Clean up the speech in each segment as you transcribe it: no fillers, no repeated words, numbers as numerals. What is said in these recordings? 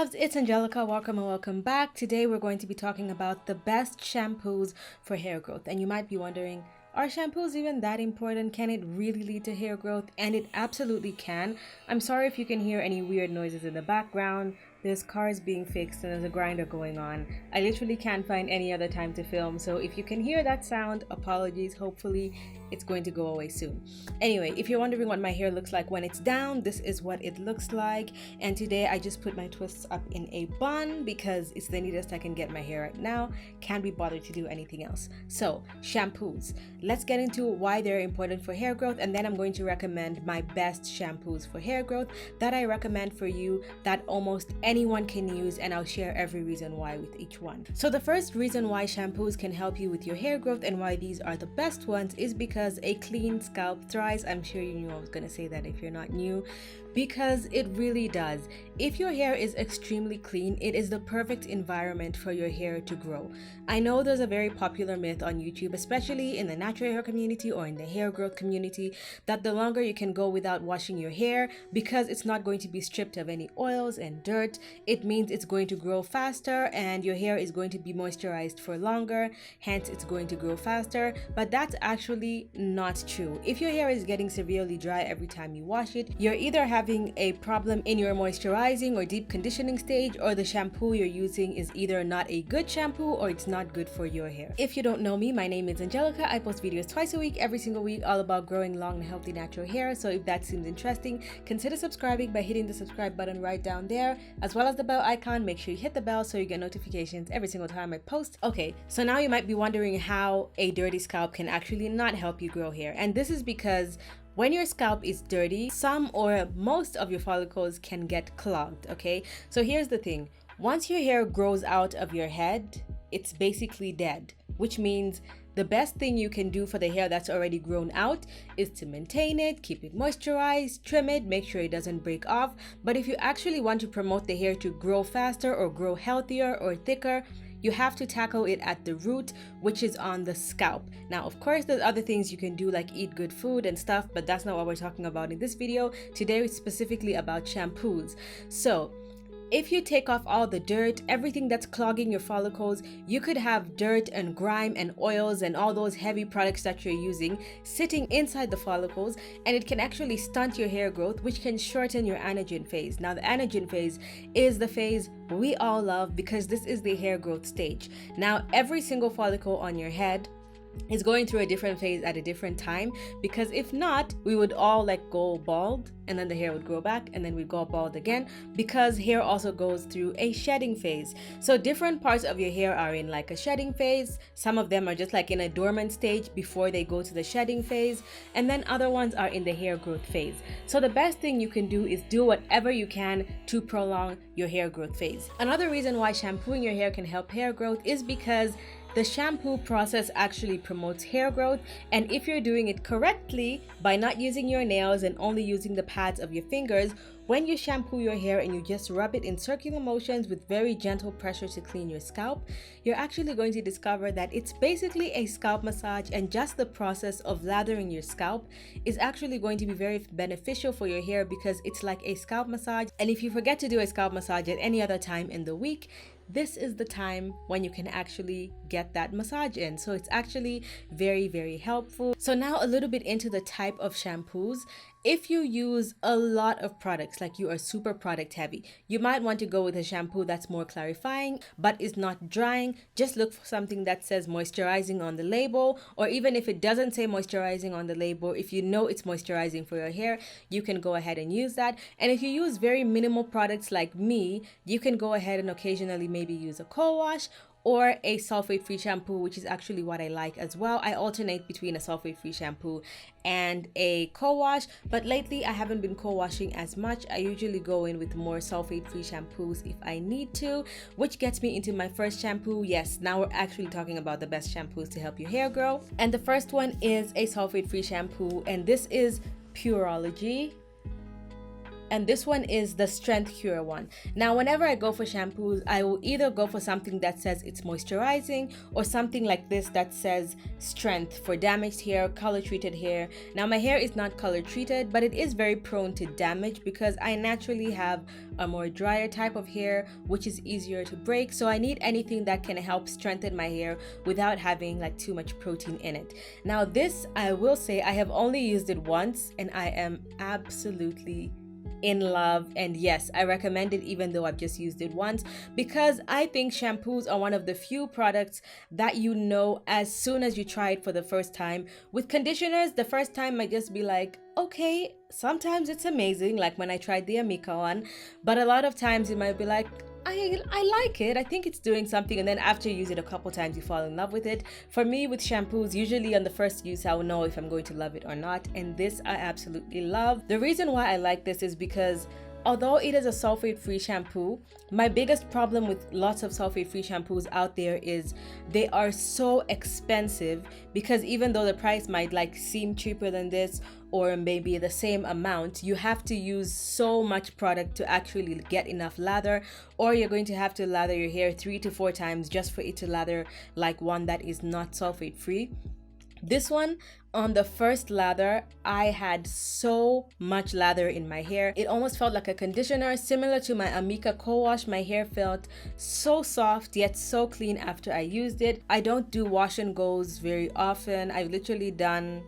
loves, it's Angelica. Welcome and welcome back. Today we're going to be talking about the best shampoos for hair growth. And you might be wondering, are shampoos even that important? Can it really lead to hair growth? And it absolutely can. I'm sorry if you can hear any weird noises in the background. There's cars being fixed and there's a grinder going on. I literally can't find any other time to film, so if you can hear that sound, apologies. Hopefully it's going to go away soon. Anyway, if you're wondering what my hair looks like when it's down, this is what it looks like. And today I just put my twists up in a bun because it's the neatest I can get my hair right now. Can't be bothered to do anything else. So, shampoos. Let's get into why they're important for hair growth, and then I'm going to recommend my best shampoos for hair growth that I recommend for you that almost anyone can use, and I'll share every reason why with each one. So the first reason why shampoos can help you with your hair growth and why these are the best ones is because a clean scalp thrives. I'm sure you knew I was going to say that if you're not new, because it really does. If your hair is extremely clean, it is the perfect environment for your hair to grow. I know there's a very popular myth on YouTube, especially in the natural hair community or in the hair growth community, that the longer you can go without washing your hair, because it's not going to be stripped of any oils and dirt, it means it's going to grow faster and your hair is going to be moisturized for longer, hence it's going to grow faster. But that's actually not true. If your hair is getting severely dry every time you wash it, you're either having a problem in your moisturizing or deep conditioning stage, or the shampoo you're using is either not a good shampoo or it's not good for your hair. If you don't know me, my name is Angelica. I post videos twice a week, every single week, all about growing long and healthy natural hair. So if that seems interesting, consider subscribing by hitting the subscribe button right down there, as well as the bell icon. Make sure you hit the bell so you get notifications every single time I post. Okay, so now you might be wondering how a dirty scalp can actually not help you grow hair. And this is because when your scalp is dirty, some or most of your follicles can get clogged, okay? So here's the thing. Once your hair grows out of your head, it's basically dead, which means the best thing you can do for the hair that's already grown out is to maintain it, keep it moisturized, trim it, make sure it doesn't break off. But if you actually want to promote the hair to grow faster or grow healthier or thicker, you have to tackle it at the root, which is on the scalp. Now, of course, there's other things you can do like eat good food and stuff, but that's not what we're talking about in this video. Today is specifically about shampoos. So, if you take off all the dirt, everything that's clogging your follicles, you could have dirt and grime and oils and all those heavy products that you're using sitting inside the follicles, and it can actually stunt your hair growth, which can shorten your anagen phase. Now, the anagen phase is the phase we all love because this is the hair growth stage. Now, every single follicle on your head is going through a different phase at a different time, because if not, we would all go bald and then the hair would grow back and then we'd go bald again, because hair also goes through a shedding phase. So different parts of your hair are in a shedding phase. Some of them are just in a dormant stage before they go to the shedding phase, and then other ones are in the hair growth phase. So the best thing you can do is do whatever you can to prolong your hair growth phase. Another reason why shampooing your hair can help hair growth is because the shampoo process actually promotes hair growth, and if you're doing it correctly by not using your nails and only using the pads of your fingers, when you shampoo your hair and you just rub it in circular motions with very gentle pressure to clean your scalp, you're actually going to discover that it's basically a scalp massage, and just the process of lathering your scalp is actually going to be very beneficial for your hair because it's like a scalp massage. And if you forget to do a scalp massage at any other time in the week, this is the time when you can actually get that massage in. So it's actually very, very helpful. So now a little bit into the type of shampoos. If you use a lot of products, like you are super product heavy, you might want to go with a shampoo that's more clarifying but is not drying. Just look for something that says moisturizing on the label, or even if it doesn't say moisturizing on the label, if you know it's moisturizing for your hair, you can go ahead and use that. And if you use very minimal products like me, you can go ahead and occasionally maybe use a co-wash or a sulfate-free shampoo, which is actually what I like as well. I alternate between a sulfate-free shampoo and a co-wash, but lately I haven't been co-washing as much. I usually go in with more sulfate-free shampoos if I need to, which gets me into my first shampoo. Yes, now we're actually talking about the best shampoos to help your hair grow. And the first one is a sulfate-free shampoo, and this is Pureology. and this one is the Strength Cure one. Now, whenever I go for shampoos, I will either go for something that says it's moisturizing or something like this that says strength for damaged hair, color treated hair. Now, my hair is not color treated, but it is very prone to damage because I naturally have a more drier type of hair, which is easier to break. So I need anything that can help strengthen my hair without having like too much protein in it. Now, this, I will say, I have only used it once and I am absolutely in love, and yes, I recommend it even though I've just used it once, because I think shampoos are one of the few products that you know as soon as you try it for the first time. With conditioners, the first time might just be like, okay, sometimes it's amazing, like when I tried the Amika one, but a lot of times it might be like, I like it, I think it's doing something, and then after you use it a couple times you fall in love with it. For me, with shampoos, usually on the first use I will know if I'm going to love it or not, and this I absolutely love. The reason why I like this is because although it is a sulfate-free shampoo, my biggest problem with lots of sulfate-free shampoos out there is they are so expensive, because even though the price might like seem cheaper than this or maybe the same amount, you have to use so much product to actually get enough lather, or you're going to have to lather your hair 3 to 4 times just for it to lather like one that is not sulfate-free. This one, on the first lather, I had so much lather in my hair. It almost felt like a conditioner. Similar to my Amika co-wash, my hair felt so soft yet so clean after I used it. I don't do wash and goes very often. I've literally done,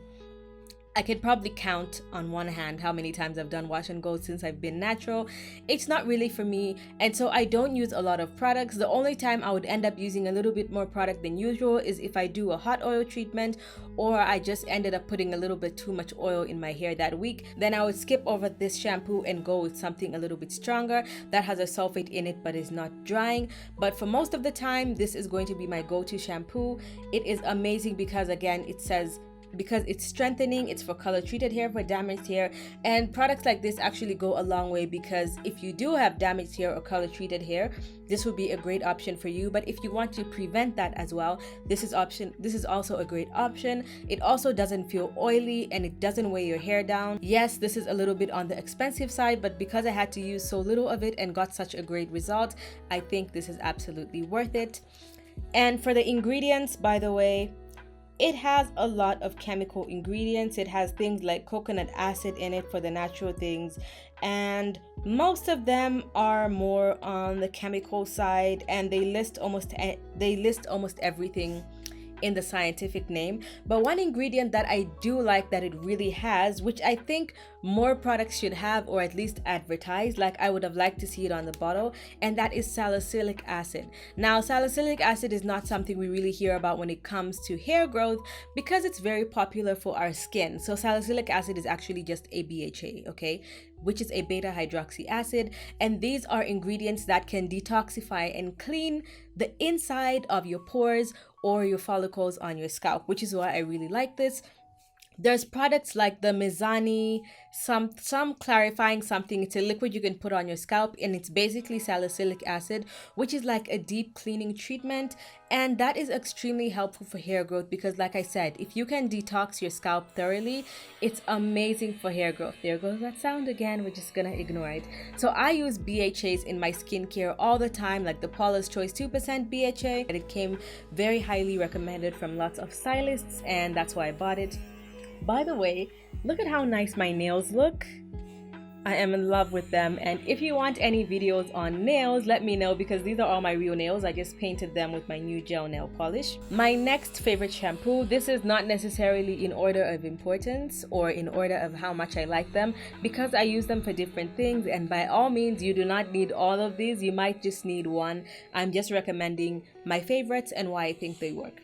I could probably count on one hand how many times I've done wash and go since I've been natural. It's not really for me, and so I don't use a lot of products. The only time I would end up using a little bit more product than usual is if I do a hot oil treatment, or I just ended up putting a little bit too much oil in my hair that week. Then I would skip over this shampoo and go with something a little bit stronger that has a sulfate in it but is not drying. But for most of the time, this is going to be my go-to shampoo. It is amazing because, again, it says, because it's strengthening, it's for color treated hair, for damaged hair, and products like this actually go a long way, because if you do have damaged hair or color treated hair, this would be a great option for you. But if you want to prevent that as well, this is also a great option. It also doesn't feel oily and it doesn't weigh your hair down. Yes, this is a little bit on the expensive side, but because I had to use so little of it and got such a great result, I think this is absolutely worth it. And for the ingredients, by the way, it has a lot of chemical ingredients. It has things like coconut acid in it for the natural things, and most of them are more on the chemical side, and they list almost everything in the scientific name. But one ingredient that I do like that it really has, which I think more products should have, or at least advertise, like I would have liked to see it on the bottle, and that is salicylic acid. Now, salicylic acid is not something we really hear about when it comes to hair growth because it's very popular for our skin. So salicylic acid is actually just a BHA, okay, which is a beta hydroxy acid, and these are ingredients that can detoxify and clean the inside of your pores or your follicles on your scalp, which is why I really like this. There's products like the Mizani, some clarifying something. It's a liquid you can put on your scalp, and it's basically salicylic acid, which is like a deep cleaning treatment, and that is extremely helpful for hair growth because, like I said, if you can detox your scalp thoroughly, it's amazing for hair growth. There goes that sound again, we're just gonna ignore it. So I use BHAs in my skincare all the time, like the Paula's Choice 2% BHA, and it came very highly recommended from lots of stylists, and that's why I bought it. By the way, look at how nice my nails look. I am in love with them, and if you want any videos on nails, let me know because these are all my real nails. I just painted them with my new gel nail polish. My next favorite shampoo, this is not necessarily in order of importance or in order of how much I like them because I use them for different things, and by all means you do not need all of these, you might just need one. I'm just recommending my favorites and why I think they work.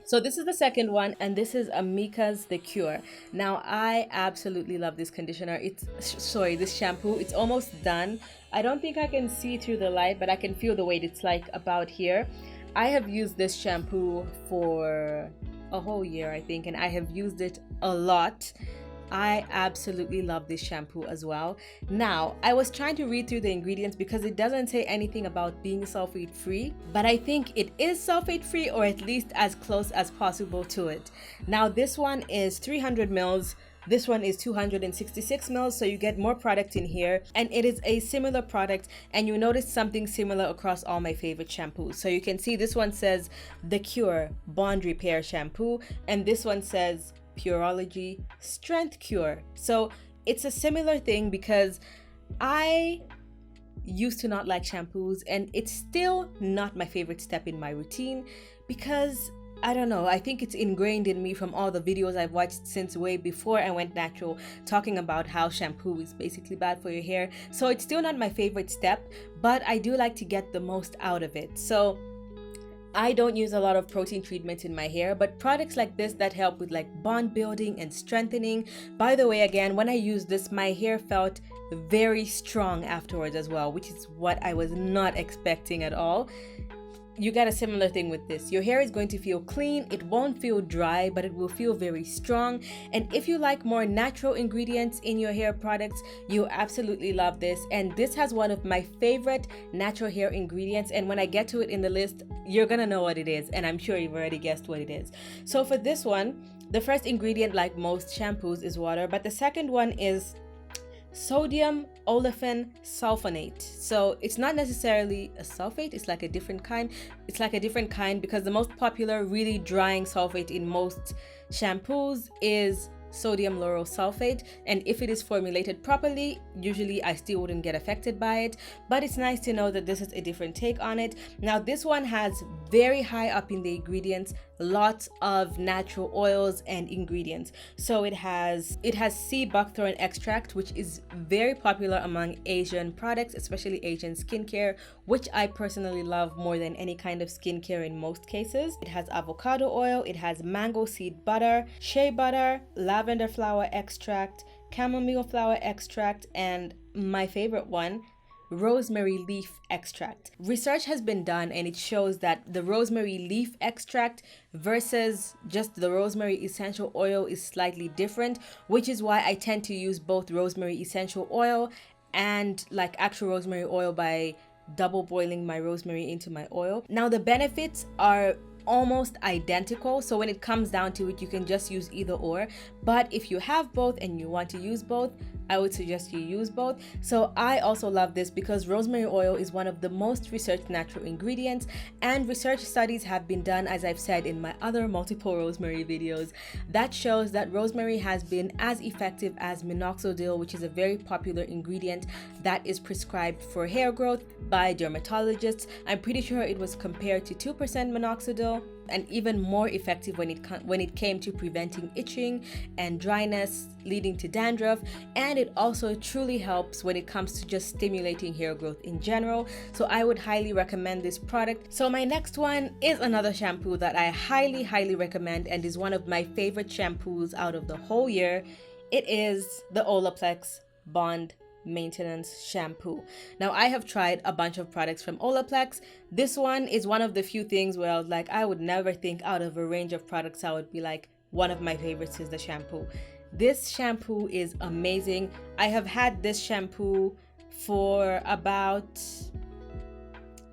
So this is the second one, and this is Amika's The Cure. Now, I absolutely love this conditioner. This shampoo. It's almost done. I don't think I can see through the light, but I can feel the weight. It's like about here. I have used this shampoo for a whole year, I think, and I have used it a lot. I absolutely love this shampoo as well. Now, I was trying to read through the ingredients because it doesn't say anything about being sulfate free, but I think it is sulfate free, or at least as close as possible to it. Now, this one is 300 mils This one is 266 mils, so you get more product in here, and it is a similar product, and you notice something similar across all my favorite shampoos. So you can see this one says The Cure Bond Repair Shampoo, and this one says Pureology Strength Cure. So it's a similar thing because I used to not like shampoos, and it's still not my favorite step in my routine because I don't know, I think it's ingrained in me from all the videos I've watched since way before I went natural, talking about how shampoo is basically bad for your hair. So it's still not my favorite step, but I do like to get the most out of it. So I don't use a lot of protein treatments in my hair, but products like this that help with like bond building and strengthening. By the way, again, when I used this, my hair felt very strong afterwards as well, which is what I was not expecting at all. You get a similar thing with this. Your hair is going to feel clean, it won't feel dry, but it will feel very strong. And if you like more natural ingredients in your hair products, you absolutely love this. And this has one of my favorite natural hair ingredients, and when I get to it in the list, you're gonna know what it is, and I'm sure you've already guessed what it is. So for this one, the first ingredient, like most shampoos, is water, but the second one is sodium olefin sulfonate. So it's not necessarily a sulfate, it's like a different kind. It's like a different kind because the most popular really drying sulfate in most shampoos is sodium lauryl sulfate, and if it is formulated properly, usually I still wouldn't get affected by it, but it's nice to know that this is a different take on it. Now this one has very high up in the ingredients, lots of natural oils and ingredients. So it has sea buckthorn extract, which is very popular among Asian products, especially Asian skincare, which I personally love more than any kind of skincare in most cases. It has avocado oil, it has mango seed butter, shea butter, lavender flower extract, chamomile flower extract, and my favorite one, rosemary leaf extract. Research has been done and it shows that the rosemary leaf extract versus just the rosemary essential oil is slightly different, which is why I tend to use both rosemary essential oil and like actual rosemary oil by double boiling my rosemary into my oil. Now the benefits are almost identical, so when it comes down to it, you can just use either or, but if you have both and you want to use both, I would suggest you use both. So I also love this because rosemary oil is one of the most researched natural ingredients, and research studies have been done, as I've said in my other multiple rosemary videos, that shows that rosemary has been as effective as minoxidil, which is a very popular ingredient that is prescribed for hair growth by dermatologists. I'm pretty sure it was compared to 2% minoxidil, and even more effective when it came to preventing itching and dryness leading to dandruff, and it also truly helps when it comes to just stimulating hair growth in general. So I would highly recommend this product. So my next one is another shampoo that I highly recommend and is one of my favorite shampoos out of the whole year. It is the Olaplex Bond Maintenance Shampoo. Now I have tried a bunch of products from Olaplex. This one is one of the few things where I was like, I would never think out of a range of products I would be like, one of my favorites is the shampoo. This shampoo is amazing. I have had this shampoo for about,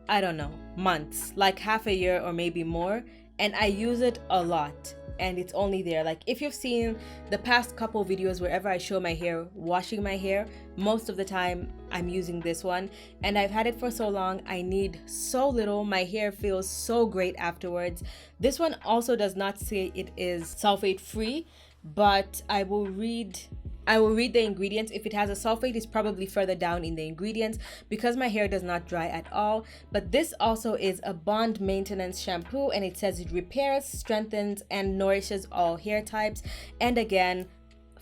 I don't know, months, like half a year or maybe more, and I use it a lot. And it's only there. Like if you've seen the past couple videos wherever I show my hair washing my hair, most of the time I'm using this one, and I've had it for so long, I need so little. My hair feels so great afterwards. This one also does not say it is sulfate free, but I will read the ingredients. If it has a sulfate, it's probably further down in the ingredients because my hair does not dry at all. But this also is a bond maintenance shampoo, and it says it repairs, strengthens, and nourishes all hair types. And again,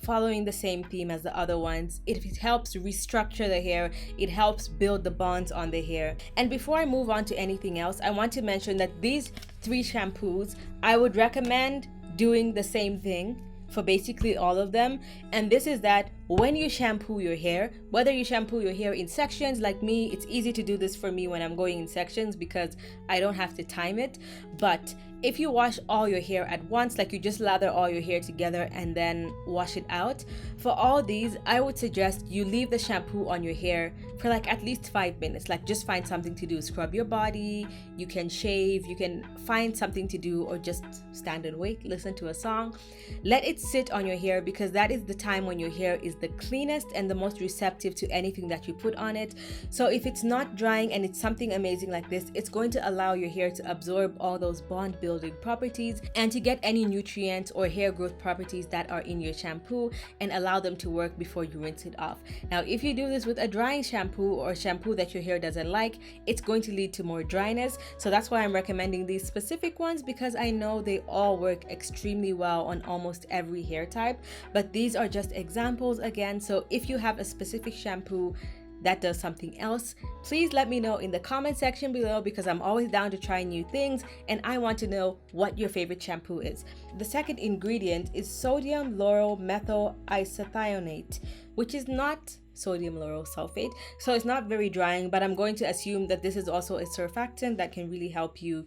following the same theme as the other ones, it helps restructure the hair, it helps build the bonds on the hair. And before I move on to anything else, I want to mention that these 3 shampoos, I would recommend doing the same thing for basically all of them, and this is that when you shampoo your hair, whether you shampoo your hair in sections like me, it's easy to do this for me when I'm going in sections because I don't have to time it. But if you wash all your hair at once, like you just lather all your hair together and then wash it out, for all these, I would suggest you leave the shampoo on your hair for like at least 5 minutes. Like just find something to do, scrub your body, you can shave, you can find something to do, or just stand and wait, listen to a song. Let it sit on your hair because that is the time when your hair is the cleanest and the most receptive to anything that you put on it. So if it's not drying and it's something amazing like this, it's going to allow your hair to absorb all those bond building properties and to get any nutrients or hair growth properties that are in your shampoo and allow them to work before you rinse it off. Now, if you do this with a drying shampoo or shampoo that your hair doesn't like, it's going to lead to more dryness. So that's why I'm recommending these specific ones, because I know they all work extremely well on almost every hair type. But these are just examples again. So if you have a specific shampoo that does something else, please let me know in the comment section below, because I'm always down to try new things and I want to know what your favorite shampoo is. The second ingredient is sodium lauryl methyl isethionate, which is not sodium lauryl sulfate, so it's not very drying, but I'm going to assume that this is also a surfactant that can really help you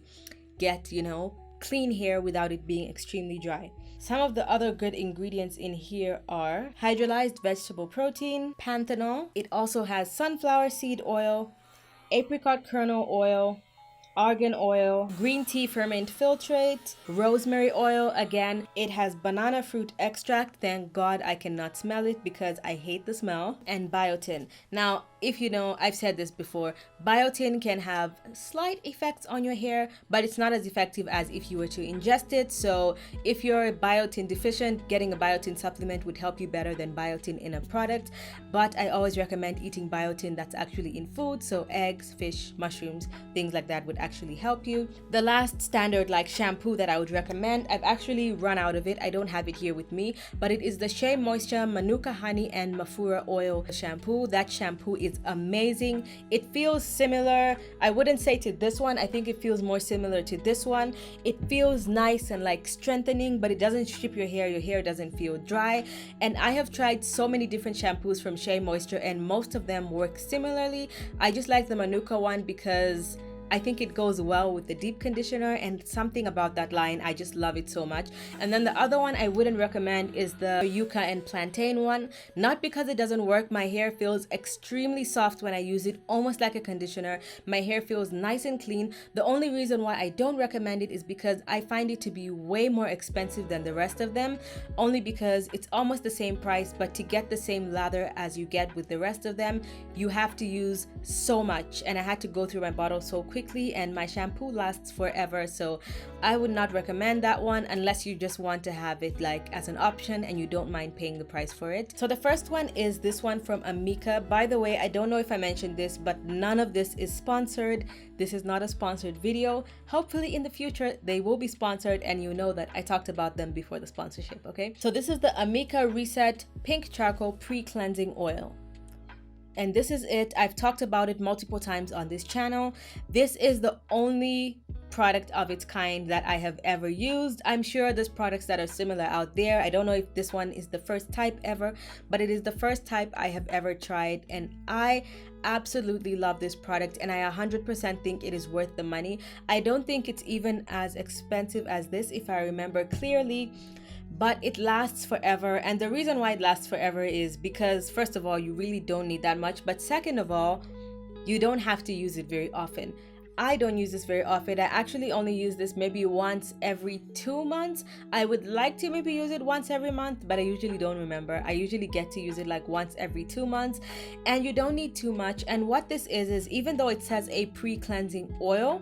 get, clean hair without it being extremely dry. Some of the other good ingredients in here are hydrolyzed vegetable protein, panthenol. It also has sunflower seed oil, apricot kernel oil, argan oil, green tea ferment filtrate, rosemary oil. Again, it has banana fruit extract. Thank God I cannot smell it because I hate the smell. And biotin. Now, if you know, I've said this before, biotin can have slight effects on your hair, but it's not as effective as if you were to ingest it. So if you're biotin deficient, getting a biotin supplement would help you better than biotin in a product. But I always recommend eating biotin that's actually in food. So eggs, fish, mushrooms, things like that would actually help you. The last standard like shampoo that I would recommend, I've actually run out of it. I don't have it here with me, but it is the Shea Moisture Manuka Honey and Mafura Oil shampoo. That shampoo is amazing. It feels similar, I wouldn't say to this one, I think it feels more similar to this one. It feels nice and like strengthening, but it doesn't strip your hair doesn't feel dry. And I have tried so many different shampoos from Shea Moisture and most of them work similarly. I just like the Manuka one because I think it goes well with the deep conditioner, and something about that line, I just love it so much. And then the other one I wouldn't recommend is the yucca and plantain one. Not because it doesn't work. My hair feels extremely soft when I use it, almost like a conditioner. My hair feels nice and clean. The only reason why I don't recommend it is because I find it to be way more expensive than the rest of them, only because it's almost the same price, but to get the same lather as you get with the rest of them, you have to use so much, and I had to go through my bottle so quickly, and my shampoo lasts forever. So I would not recommend that one unless you just want to have it like as an option and you don't mind paying the price for it. So the first one is this one from Amika. By the way, I don't know if I mentioned this, but none of this is sponsored. This is not a sponsored video. Hopefully in the future they will be sponsored and you know that I talked about them before the sponsorship. Okay, so this is the Amika Reset Pink Charcoal Pre-Cleansing Oil. And this is it. I've talked about it multiple times on this channel. This is the only product of its kind that I have ever used. I'm sure there's products that are similar out there. I don't know if this one is the first type ever, but it is the first type I have ever tried, and I absolutely love this product, and I 100% think it is worth the money. I don't think it's even as expensive as this, if I remember clearly, but it lasts forever. And the reason why it lasts forever is because, first of all, you really don't need that much, but second of all, you don't have to use it very often. I don't use this very often. I actually only use this maybe once every 2 months. I would like to maybe use it once every month, but I usually don't remember. I usually get to use it like once every 2 months, and you don't need too much. And what this is even though it says a pre-cleansing oil,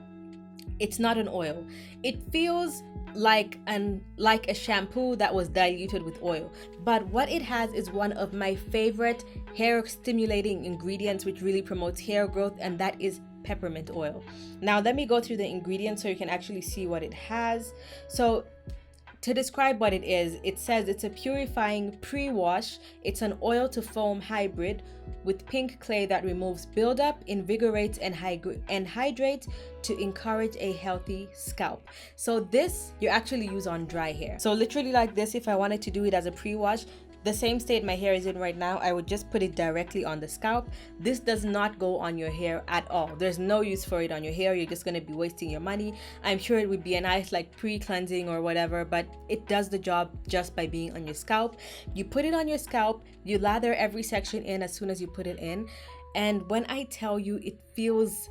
it's not an oil. It feels like a shampoo that was diluted with oil, but what it has is one of my favorite hair stimulating ingredients which really promotes hair growth, and that is peppermint oil. Now let me go through the ingredients so you can actually see what it has. So to describe what it is, it says it's a purifying pre-wash. It's an oil to foam hybrid with pink clay that removes buildup, invigorates, and hydrates to encourage a healthy scalp. So this you actually use on dry hair. So literally like this, if I wanted to do it as a pre-wash, the same state my hair is in right now, I would just put it directly on the scalp. This does not go on your hair at all. There's no use for it on your hair. You're just going to be wasting your money. I'm sure it would be a nice like pre-cleansing or whatever, but it does the job just by being on your scalp. You put it on your scalp, you lather every section in as soon as you put it in, and when I tell you, it feels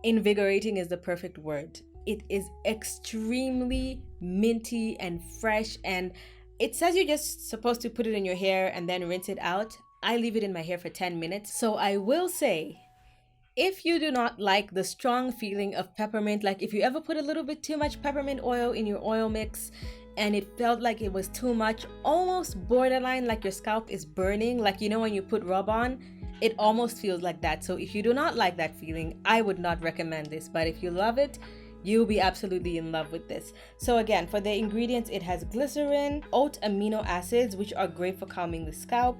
invigorating is the perfect word. It is extremely minty and fresh, and it says you're just supposed to put it in your hair and then rinse it out. I leave it in my hair for 10 minutes. So I will say, if you do not like the strong feeling of peppermint, like if you ever put a little bit too much peppermint oil in your oil mix and it felt like it was too much, almost borderline like your scalp is burning, like you know when you put rub on, it almost feels like that. So if you do not like that feeling, I would not recommend this. But if you love it, you'll be absolutely in love with this. So again, for the ingredients, it has glycerin, oat amino acids, which are great for calming the scalp.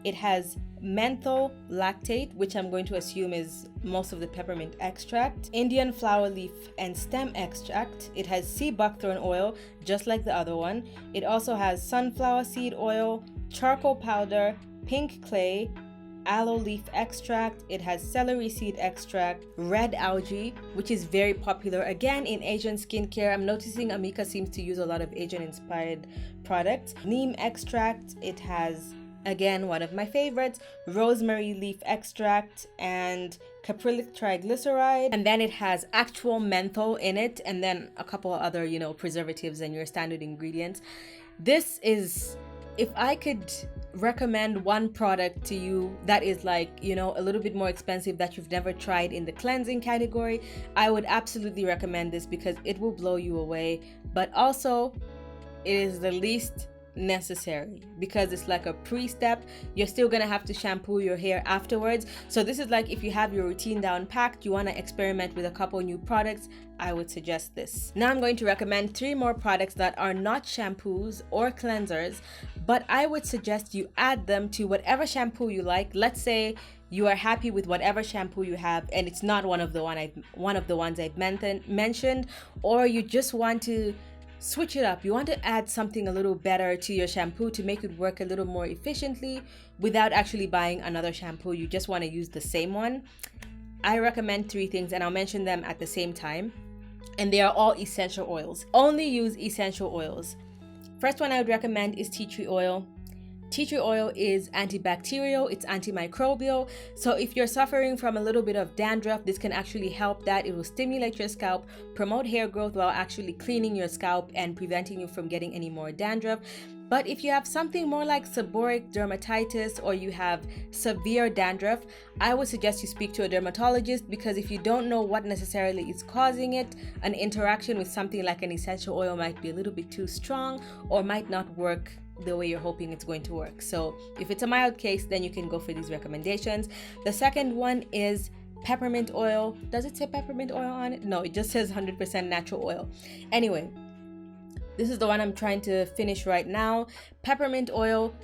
It has menthol lactate, which I'm going to assume is most of the peppermint extract, Indian flower leaf and stem extract. It has sea buckthorn oil, just like the other one. It also has sunflower seed oil, charcoal powder, pink clay, aloe leaf extract. It has celery seed extract, red algae, which is very popular again in Asian skincare. I'm noticing Amika seems to use a lot of Asian inspired products. Neem extract. It has, again, one of my favorites, rosemary leaf extract and caprylic triglyceride, and then it has actual menthol in it, and then a couple of other, preservatives and your standard ingredients. This is, if I could recommend one product to you that is like, a little bit more expensive that you've never tried in the cleansing category, I would absolutely recommend this because it will blow you away. But also, it is the least necessary because it's like a pre-step. You're still gonna have to shampoo your hair afterwards. So this is like if you have your routine down packed, you want to experiment with a couple new products, I would suggest this. Now I'm going to recommend 3 more products that are not shampoos or cleansers, but I would suggest you add them to whatever shampoo you like. Let's say you are happy with whatever shampoo you have and it's not one of the ones I've mentioned, or you just want to switch it up. You want to add something a little better to your shampoo to make it work a little more efficiently without actually buying another shampoo. You just want to use the same one. I recommend 3 things and I'll mention them at the same time. And they are all essential oils. Only use essential oils. First one I would recommend is tea tree oil. Tea tree oil is antibacterial, it's antimicrobial. So if you're suffering from a little bit of dandruff, this can actually help that. It will stimulate your scalp, promote hair growth while actually cleaning your scalp and preventing you from getting any more dandruff. But if you have something more like seborrheic dermatitis or you have severe dandruff, I would suggest you speak to a dermatologist, because if you don't know what necessarily is causing it, an interaction with something like an essential oil might be a little bit too strong or might not work the way you're hoping it's going to work. So if it's a mild case, then you can go for these recommendations. The second one is peppermint oil. Does it say peppermint oil on it? No, it just says 100% natural oil. Anyway, this is the one I'm trying to finish right now. Peppermint oil.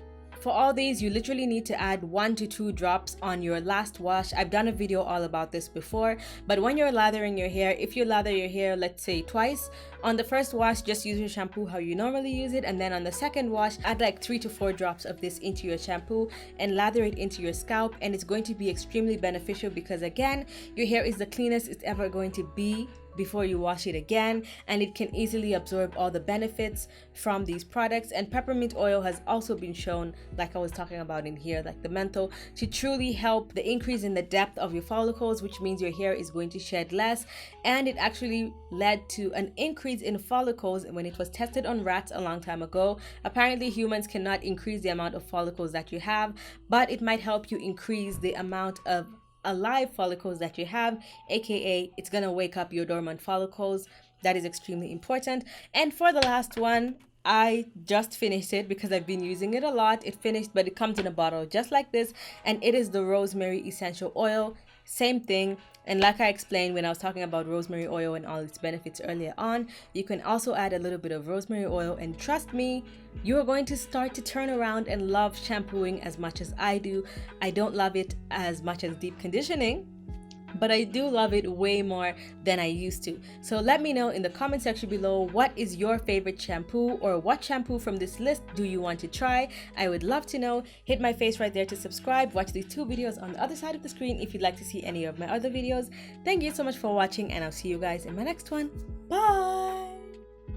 For all these, you literally need to add 1 to 2 drops on your last wash. I've done a video all about this before, but when you're lathering your hair, if you lather your hair, let's say twice, on the first wash, just use your shampoo how you normally use it, and then on the second wash, add like 3 to 4 drops of this into your shampoo and lather it into your scalp, and it's going to be extremely beneficial because, again, your hair is the cleanest it's ever going to be before you wash it again, and it can easily absorb all the benefits from these products. And peppermint oil has also been shown, like I was talking about in here, like the menthol, to truly help the increase in the depth of your follicles, which means your hair is going to shed less. And it actually led to an increase in follicles when it was tested on rats a long time ago. Apparently humans cannot increase the amount of follicles that you have, but it might help you increase the amount of alive follicles that you have, aka it's gonna wake up your dormant follicles. That is extremely important. And for the last one, I just finished it because I've been using it a lot. It finished, but it comes in a bottle just like this, and it is the rosemary essential oil. Same thing. And like I explained when I was talking about rosemary oil and all its benefits earlier on, you can also add a little bit of rosemary oil, and trust me, you're going to start to turn around and love shampooing as much as I do. I don't love it as much as deep conditioning, but I do love it way more than I used to. So let me know in the comment section below, what is your favorite shampoo, or what shampoo from this list do you want to try? I would love to know. Hit my face right there to subscribe. Watch these 2 videos on the other side of the screen if you'd like to see any of my other videos. Thank you so much for watching, and I'll see you guys in my next one. Bye!